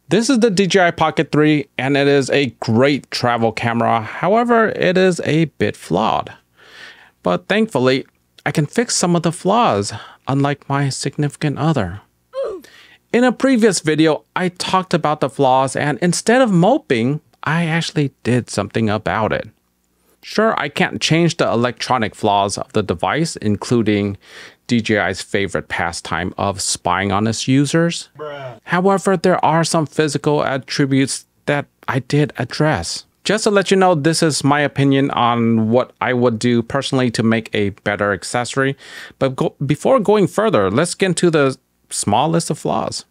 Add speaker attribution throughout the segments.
Speaker 1: This is the DJI Pocket 3 and it is a great travel camera. However, it is a bit flawed. But thankfully, I can fix some of the flaws, unlike my significant other. In a previous video, I talked about the flaws and instead of moping, I actually did something about it. Sure, I can't change the electronic flaws of the device, including DJI's favorite pastime of spying on its users. However, there are some physical attributes that I did address. Just to let you know, this is my opinion on what I would do personally to make a better accessory. But before going further, let's get into the small list of flaws.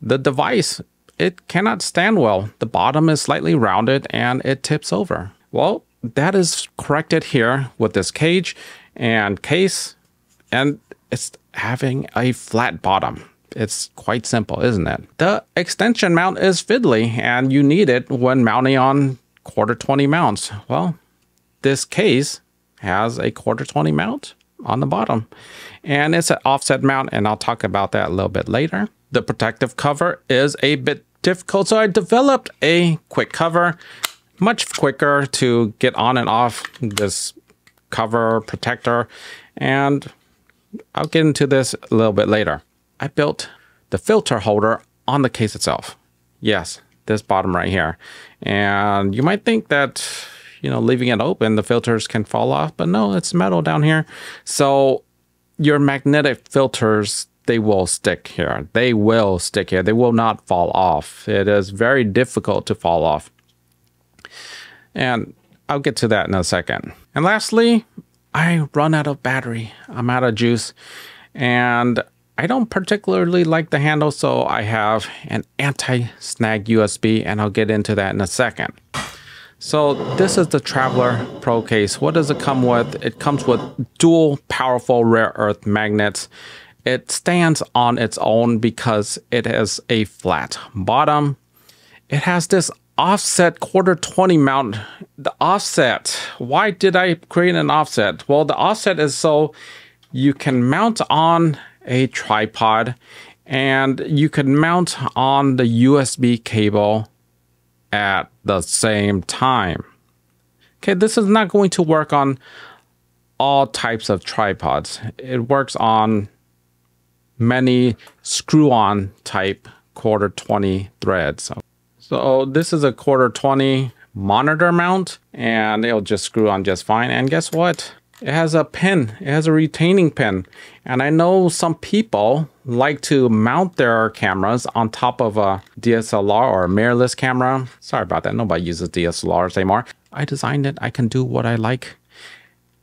Speaker 1: The device, it cannot stand well. The bottom is slightly rounded and it tips over. Well, that is corrected here with this cage and case, and it's having a flat bottom. It's quite simple, isn't it? The extension mount is fiddly and you need it when mounting on 1/4-20 mounts. Well, this case has a 1/4-20 mount on the bottom and it's an offset mount, and I'll talk about that a little bit later. The protective cover is a bit difficult, so I developed a quick cover, much quicker to get on and off this cover protector, and I'll get into this a little bit later. I built the filter holder on the case itself. Yes, this bottom right here. And you might think that, leaving it open, the filters can fall off, but no, it's metal down here. So your magnetic filters, they will stick here. They will stick here. They will not fall off. It is very difficult to fall off. And I'll get to that in a second. And lastly, I run out of battery. I'm out of juice. And I don't particularly like the handle, so I have an anti-snag USB, and I'll get into that in a second. So this is the Traveler Pro case. What does it come with? It comes with dual powerful rare earth magnets. It stands on its own because it has a flat bottom. It has this offset 1/4-20 mount. The offset, why did I create an offset? Well, the offset is so you can mount on a tripod and you can mount on the USB cable at the same time. Okay, this is not going to work on all types of tripods. It works on many screw-on type 1/4-20 threads. So this is a 1/4-20 monitor mount and it'll just screw on just fine. And guess what? It has a pin. It has a retaining pin. And I know some people like to mount their cameras on top of a DSLR or a mirrorless camera. Sorry about that. Nobody uses DSLRs anymore. I designed it. I can do what I like.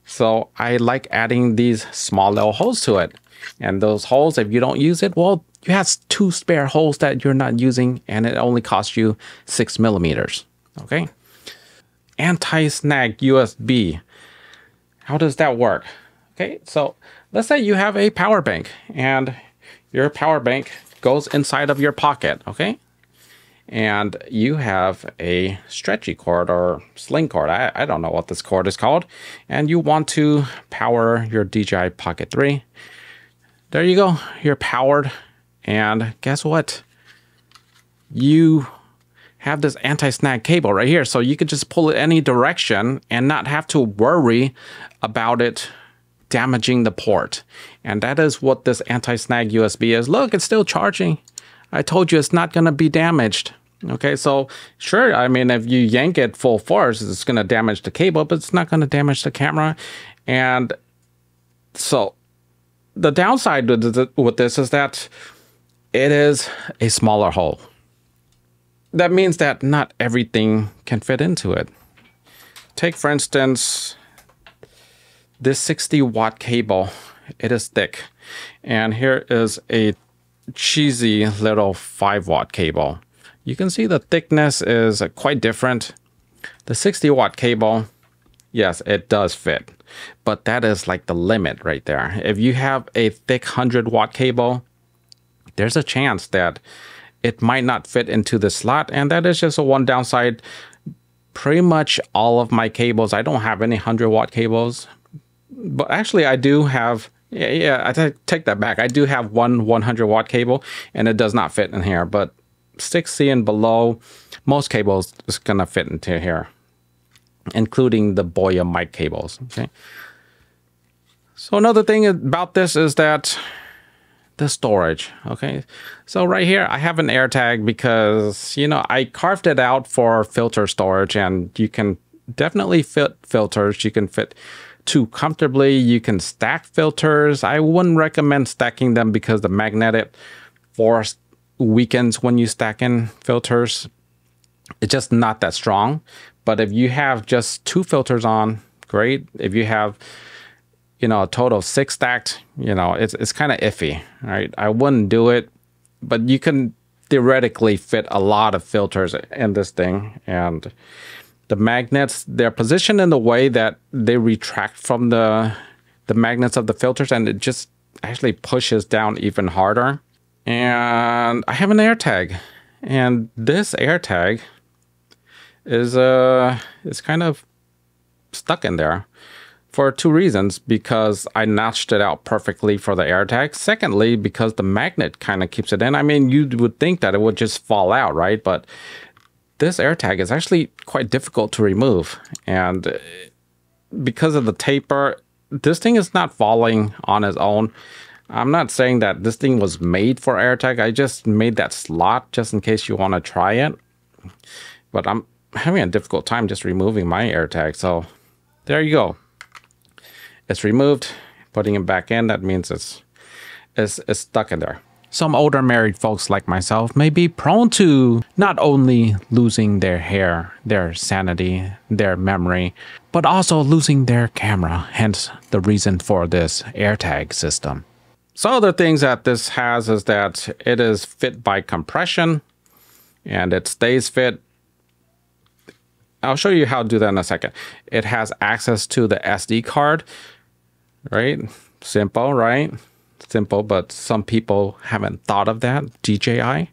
Speaker 1: So I like adding these small little holes to it. And those holes, if you don't use it, well, you have 2 spare holes that you're not using, and it only costs you 6 millimeters. Okay. Anti-snag USB. How does that work? Okay, so let's say you have a power bank and your power bank goes inside of your pocket, okay? And you have a stretchy cord or sling cord. I don't know what this cord is called. And you want to power your DJI Pocket 3. There you go, you're powered. And guess what? You have this anti-snag cable right here. So you could just pull it any direction and not have to worry about it damaging the port. And that is what this anti-snag USB is. Look, it's still charging. I told you it's not going to be damaged. Okay, so sure, I mean, if you yank it full force, it's going to damage the cable, but it's not going to damage the camera. And so the downside with this is that it is a smaller hole. That means that not everything can fit into it. Take, for instance, this 60-watt cable. It is thick. And here is a cheesy little 5-watt cable. You can see the thickness is quite different. The 60-watt cable, yes, it does fit. But that is like the limit right there. If you have a thick 100-watt cable, there's a chance that it might not fit into the slot, and that is just a one downside. Pretty much all of my cables, I don't have any 100-watt cables, but actually I do have, I take that back. I do have one 100-watt cable, and it does not fit in here, but 6C and below, most cables is gonna fit into here, including the Boya mic cables. Okay. So another thing about this is that the storage. Okay. So right here, I have an AirTag because, you know, I carved it out for filter storage, and you can definitely fit filters. You can fit two comfortably. You can stack filters. I wouldn't recommend stacking them because the magnetic force weakens when you stack in filters. It's just not that strong. But if you have just two filters on, great. If you have, you know, a total of 6 stacked, you know, it's kind of iffy, right? I wouldn't do it, but you can theoretically fit a lot of filters in this thing. And the magnets, they're positioned in the way that they retract from the magnets of the filters, and it just actually pushes down even harder. And I have an AirTag, and this AirTag is kind of stuck in there for two reasons: because I notched it out perfectly for the AirTag. Secondly, because the magnet kind of keeps it in. I mean, you would think that it would just fall out, right? But this AirTag is actually quite difficult to remove. And because of the taper, this thing is not falling on its own. I'm not saying that this thing was made for AirTag. I just made that slot just in case you want to try it. But I'm having a difficult time just removing my AirTag. So there you go. It's removed. Putting it back in, that means it's stuck in there. Some older married folks like myself may be prone to not only losing their hair, their sanity, their memory, but also losing their camera, hence the reason for this AirTag system. So other things that this has is that it is fit by compression, and it stays fit. I'll show you how to do that in a second. It has access to the SD card, right? Simple, right? Simple, but some people haven't thought of that. DJI.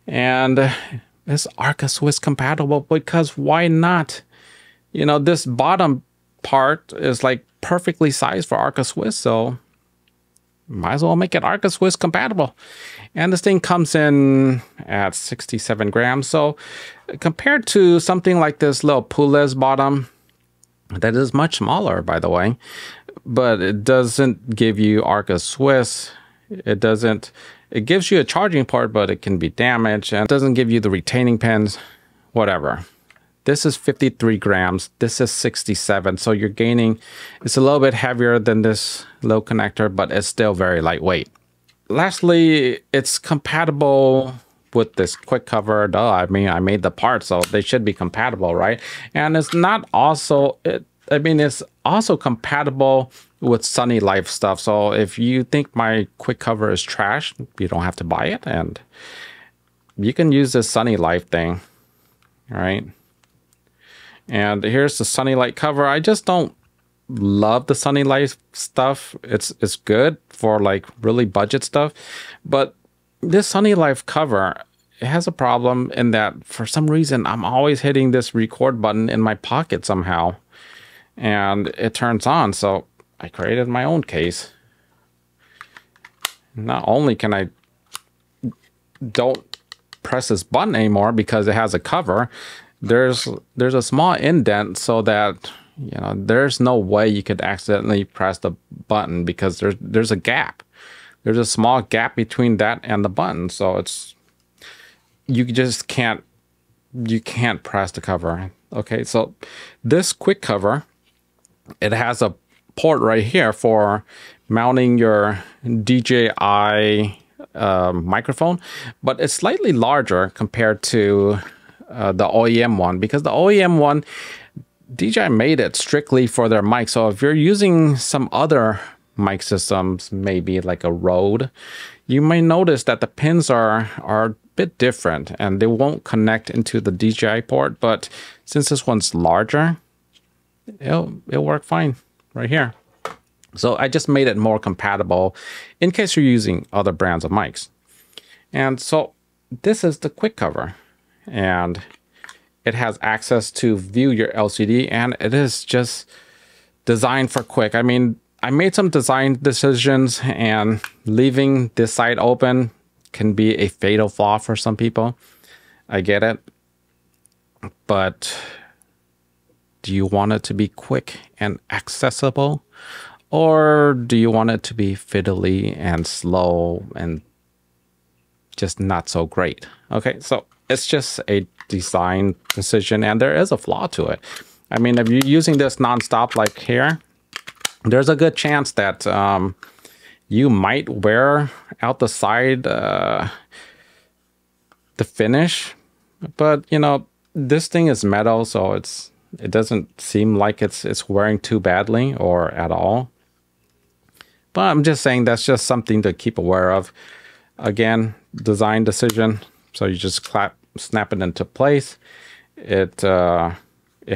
Speaker 1: And it's Arca Swiss compatible, because why not? You know, this bottom part is like perfectly sized for Arca Swiss, so might as well make it Arca Swiss compatible. And this thing comes in at 67 grams. So compared to something like this little Pulis bottom, that is much smaller, by the way, but it doesn't give you Arca Swiss. It gives you a charging port, but it can be damaged, and it doesn't give you the retaining pins, whatever. This is 53 grams. This is 67. So you're gaining, it's a little bit heavier than this little connector, but it's still very lightweight. Lastly, it's compatible with this quick cover. Duh, I mean, I made the part, so they should be compatible, right? And it's not also, it's also compatible with Sunny Life stuff. So if you think my quick cover is trash, you don't have to buy it, and you can use this Sunny Life thing, all right? And here's the Sunny Light cover. I just don't love the Sunny Light stuff. It's good for like really budget stuff, but this Sunny Life cover, it has a problem in that for some reason I'm always hitting this record button in my pocket somehow, and it turns on. So I created my own case. Not only can I don't press this button anymore because it has a cover, there's a small indent so that, you know, there's no way you could accidentally press the button because there's a gap. There's a small gap between that and the button, so you just can't press the cover. Okay, so this quick cover, it has a port right here for mounting your DJI microphone, but it's slightly larger compared to the OEM one, because the OEM one, DJI made it strictly for their mic. So if you're using some other mic systems, maybe like a Rode, you may notice that the pins are a bit different and they won't connect into the DJI port. But since this one's larger, it'll work fine right here. So I just made it more compatible in case you're using other brands of mics. And so this is the quick cover, and it has access to view your LCD, and it is just designed for quick. I mean, I made some design decisions, and leaving this side open can be a fatal flaw for some people. I get it. But do you want it to be quick and accessible? Or do you want it to be fiddly and slow and just not so great? Okay, so it's just a design decision, and there is a flaw to it. I mean, if you're using this nonstop like here, there's a good chance that you might wear out the side the finish. But, you know, this thing is metal, so it doesn't seem like it's wearing too badly or at all. But I'm just saying that's just something to keep aware of. Again, design decision. So you just snap it into place. It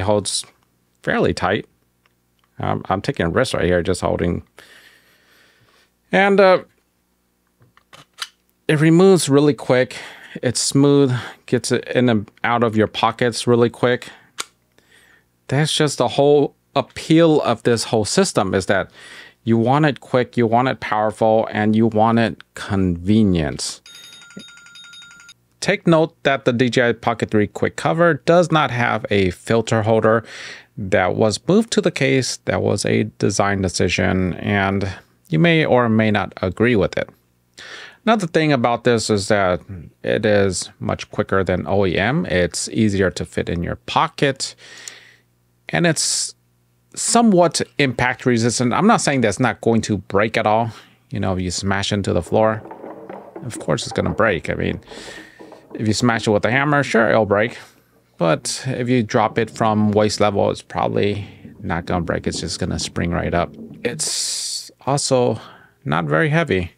Speaker 1: holds fairly tight. I'm taking a risk right here, just holding. And it removes really quick. It's smooth, gets it in and out of your pockets really quick. That's just the whole appeal of this whole system, is that you want it quick, you want it powerful, and you want it convenient. Take note that the DJI Pocket 3 Quick Cover does not have a filter holder. That was moved to the case. That was a design decision, and you may or may not agree with it. Another thing about this is that it is much quicker than OEM. It's easier to fit in your pocket, and it's somewhat impact resistant. I'm not saying that's not going to break at all. You know, if you smash into the floor, of course it's going to break. I mean, if you smash it with a hammer, sure, it'll break. But if you drop it from waist level, it's probably not going to break. It's just going to spring right up. It's also not very heavy.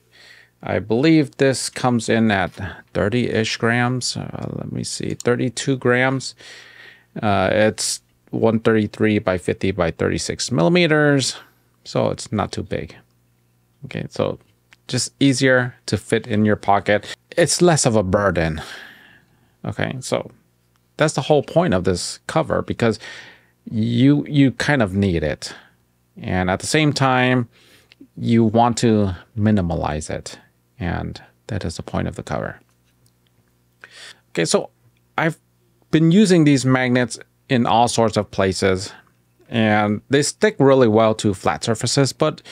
Speaker 1: I believe this comes in at 30-ish grams. Let me see, 32 grams. It's 133 by 50 by 36 millimeters. So it's not too big. Okay, so just easier to fit in your pocket. It's less of a burden. Okay, so that's the whole point of this cover, because you kind of need it. And at the same time, you want to minimalize it. And that is the point of the cover. Okay, so I've been using these magnets in all sorts of places, and they stick really well to flat surfaces, but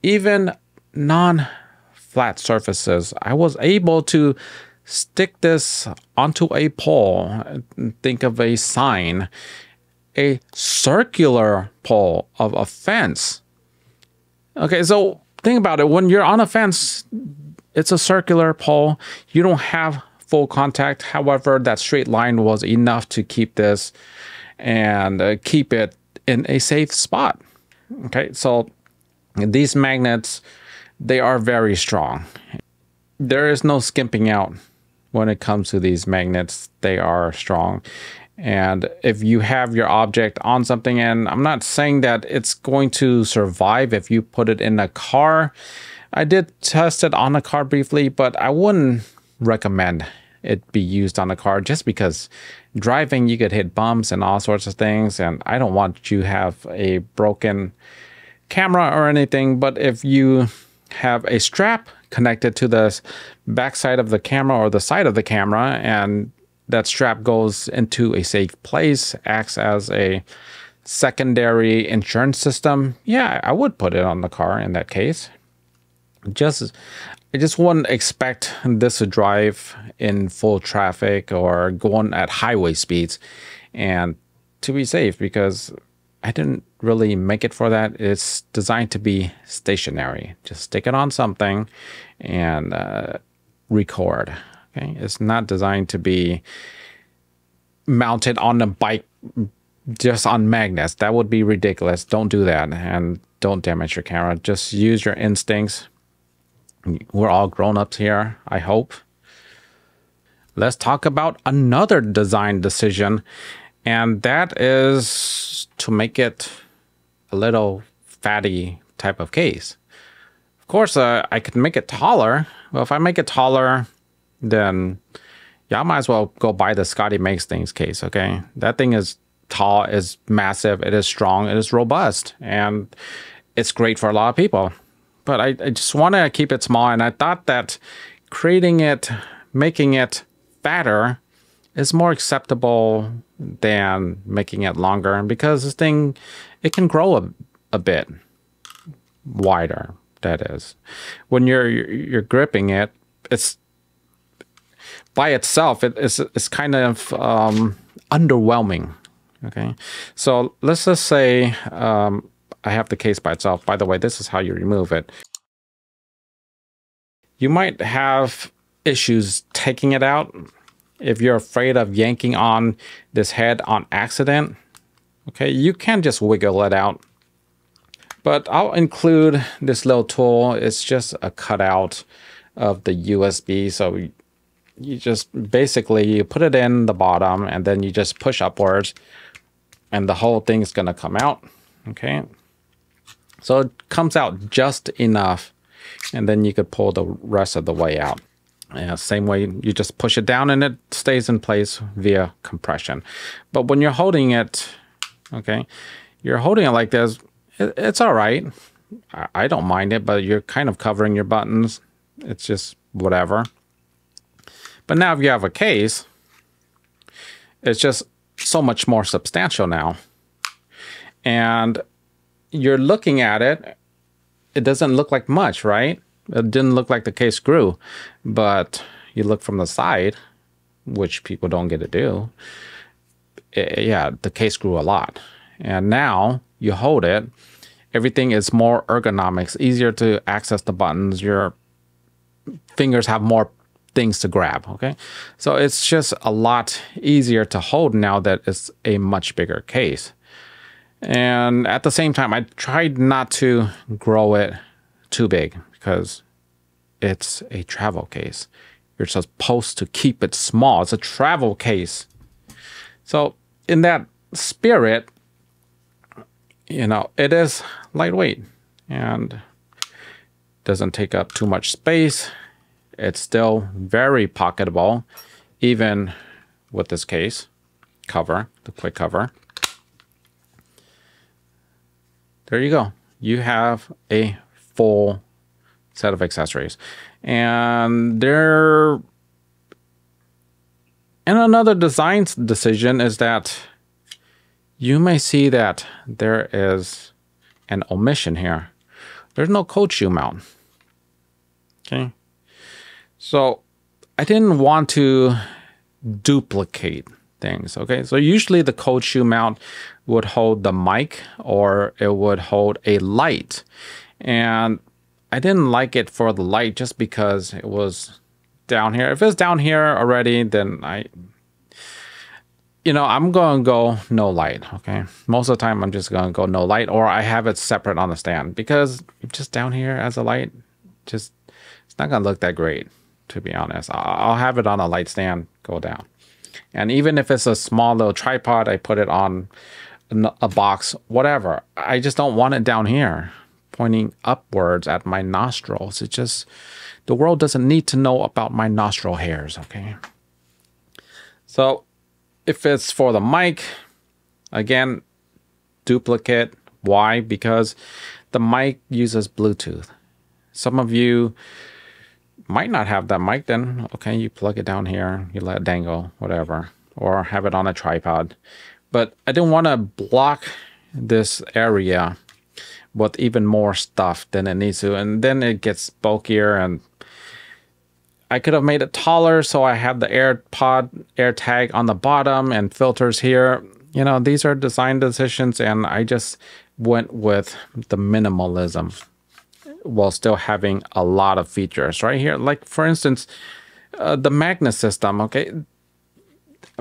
Speaker 1: even non-flat surfaces, I was able to stick this onto a pole. Think of a sign, a circular pole of a fence. Okay, so think about it. When you're on a fence, it's a circular pole. You don't have full contact. However, that straight line was enough to keep this and keep it in a safe spot. Okay, so these magnets, they are very strong. There is no skimping out when it comes to these magnets. They are strong. And if you have your object on something, and I'm not saying that it's going to survive if you put it in a car. I did test it on a car briefly, but I wouldn't recommend it be used on a car, just because driving, you could hit bumps and all sorts of things. And I don't want you to have a broken camera or anything. But if you have a strap connected to the backside of the camera or the side of the camera, and that strap goes into a safe place, acts as a secondary insurance system, yeah, I would put it on the car in that case. I just wouldn't expect this to drive in full traffic or going at highway speeds and to be safe, because I didn't really make it for that. It's designed to be stationary. Just stick it on something and record. Okay, it's not designed to be mounted on a bike just on magnets. That would be ridiculous. Don't do that, and don't damage your camera. Just use your instincts. We're all grown-ups here, I hope. Let's talk about another design decision, and that is to make it a little fatty type of case. Of course, I could make it taller. Well, if I make it taller, then yeah, I might as well go buy the Scotty Makes Things case, okay? That thing is tall, is massive, it is strong, it is robust, and it's great for a lot of people. But I just want to keep it small, and I thought that creating it, making it fatter, is more acceptable than making it longer, because this thing, it can grow a bit wider. That is, when you're gripping it, it's by itself, it's kind of underwhelming. Okay, so let's just say I have the case by itself. By the way, this is how you remove it. You might have issues taking it out if you're afraid of yanking on this head on accident. Okay, you can just wiggle it out. But I'll include this little tool. It's just a cutout of the USB. So you just basically, you put it in the bottom and then you just push upwards and the whole thing is going to come out. Okay. So it comes out just enough and then you could pull the rest of the way out. Yeah, same way, you just push it down and it stays in place via compression. But when you're holding it, okay, you're holding it like this, it's all right. I don't mind it, but you're kind of covering your buttons. It's just whatever. But now if you have a case, it's just so much more substantial now. And you're looking at it, it doesn't look like much, right? It didn't look like the case grew, but you look from the side, which people don't get to do. Yeah, the case grew a lot. And now you hold it, everything is more ergonomics, easier to access the buttons. Your fingers have more things to grab, okay? So it's just a lot easier to hold now that it's a much bigger case. And at the same time, I tried not to grow it too big because it's a travel case. You're supposed to keep it small. It's a travel case. So in that spirit, you know, it is lightweight and doesn't take up too much space. It's still very pocketable, even with this case cover, the quick cover. There you go. You have a full set of accessories. And another design decision is that you may see that there is an omission here. There's no cold shoe mount. Okay. So I didn't want to duplicate things. Okay. So usually the cold shoe mount would hold the mic or it would hold a light. And I didn't like it for the light just because it was down here. If it's down here already, then I'm going to go no light, okay? Most of the time, I'm just going to go no light, or I have it separate on the stand because just down here as a light, it's not going to look that great, to be honest. I'll have it on a light stand, go down. And even if it's a small little tripod, I put it on a box, whatever. I just don't want it down here, pointing upwards at my nostrils. It just, the world doesn't need to know about my nostril hairs, okay? So if it's for the mic, again, duplicate. Why? Because the mic uses Bluetooth. Some of you might not have that mic, then okay, you plug it down here, you let it dangle, whatever, or have it on a tripod. But I didn't want to block this area with even more stuff than it needs to, and then it gets bulkier. And I could have made it taller, so I have the AirTag on the bottom and filters here. You know, these are design decisions, and I just went with the minimalism while still having a lot of features right here. Like for instance, the magnet system. Okay,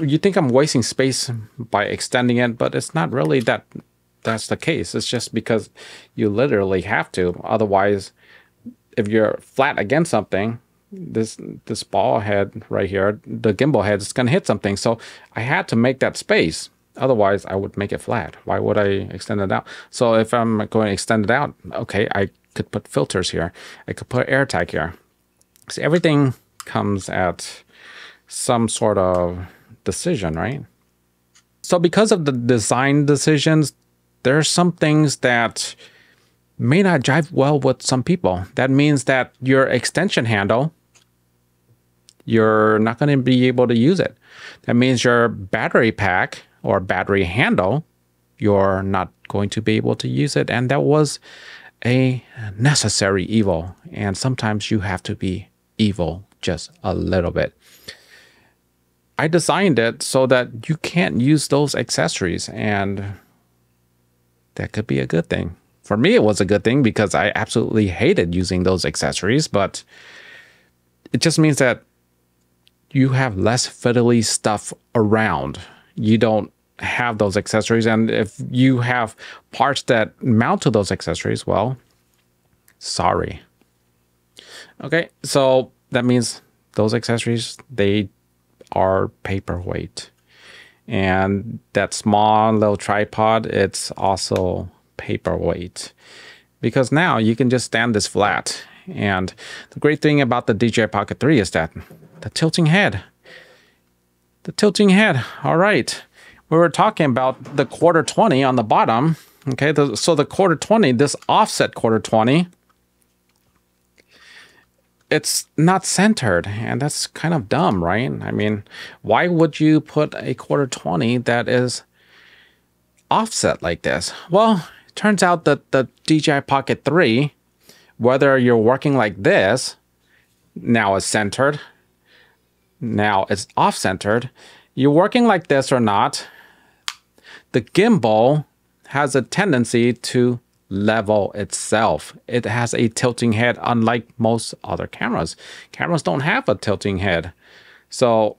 Speaker 1: you think I'm wasting space by extending it, but it's not really that's the case. It's just because you literally have to. Otherwise, if you're flat against something, this ball head right here, the gimbal head, is going to hit something. So I had to make that space. Otherwise, I would make it flat. Why would I extend it out? So if I'm going to extend it out, okay, I could put filters here. I could put AirTag here. So everything comes at some sort of decision, right? So because of the design decisions, there are some things that may not jive well with some people. That means that your extension handle, you're not going to be able to use it. That means your battery pack or battery handle, you're not going to be able to use it. And that was a necessary evil. And sometimes you have to be evil just a little bit. I designed it so that you can't use those accessories, and that could be a good thing. For me, it was a good thing because I absolutely hated using those accessories, but it just means that you have less fiddly stuff around. You don't have those accessories, and if you have parts that mount to those accessories, well, sorry. Okay, so that means those accessories, they are paperweight. And that small little tripod, it's also paperweight. Because now you can just stand this flat. And the great thing about the DJI Pocket 3 is that the tilting head. The tilting head, all right. We were talking about the quarter 20 on the bottom. Okay, so the quarter 20, this offset quarter 20, it's not centered, and that's kind of dumb, right? I mean, why would you put a quarter 20 that is offset like this? Well, it turns out that the DJI Pocket 3, whether you're working like this, now it's centered, now it's off-centered. You're working like this or not, the gimbal has a tendency to level itself. It has a tilting head, unlike most other cameras. Cameras don't have a tilting head. So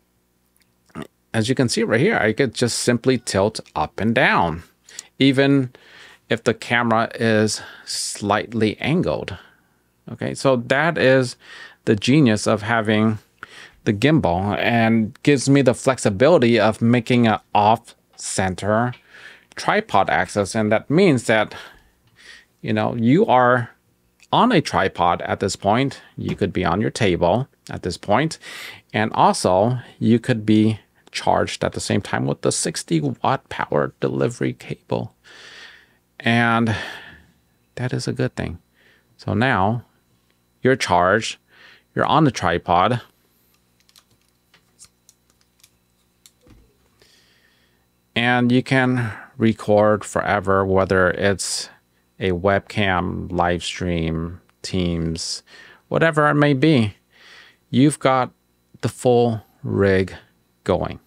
Speaker 1: as you can see right here, I could just simply tilt up and down, even if the camera is slightly angled. Okay, so that is the genius of having the gimbal, and gives me the flexibility of making an off-center tripod axis. And that means that, you know, you are on a tripod at this point. You could be on your table at this point. And also you could be charged at the same time with the 60-watt power delivery cable. And that is a good thing. So now you're charged, you're on the tripod, and you can record forever, whether it's a webcam, live stream, Teams, whatever it may be. You've got the full rig going.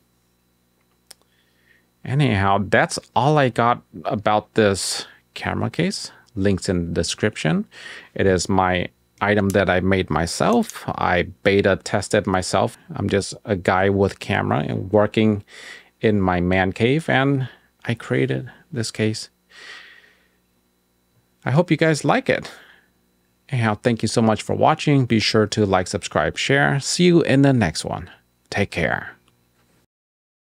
Speaker 1: Anyhow, that's all I got about this camera case. Links in the description. It is my item that I made myself. I beta tested myself. I'm just a guy with camera and working in my man cave, and I created this case. I hope you guys like it. Anyhow, thank you so much for watching. Be sure to like, subscribe, share. See you in the next one. Take care.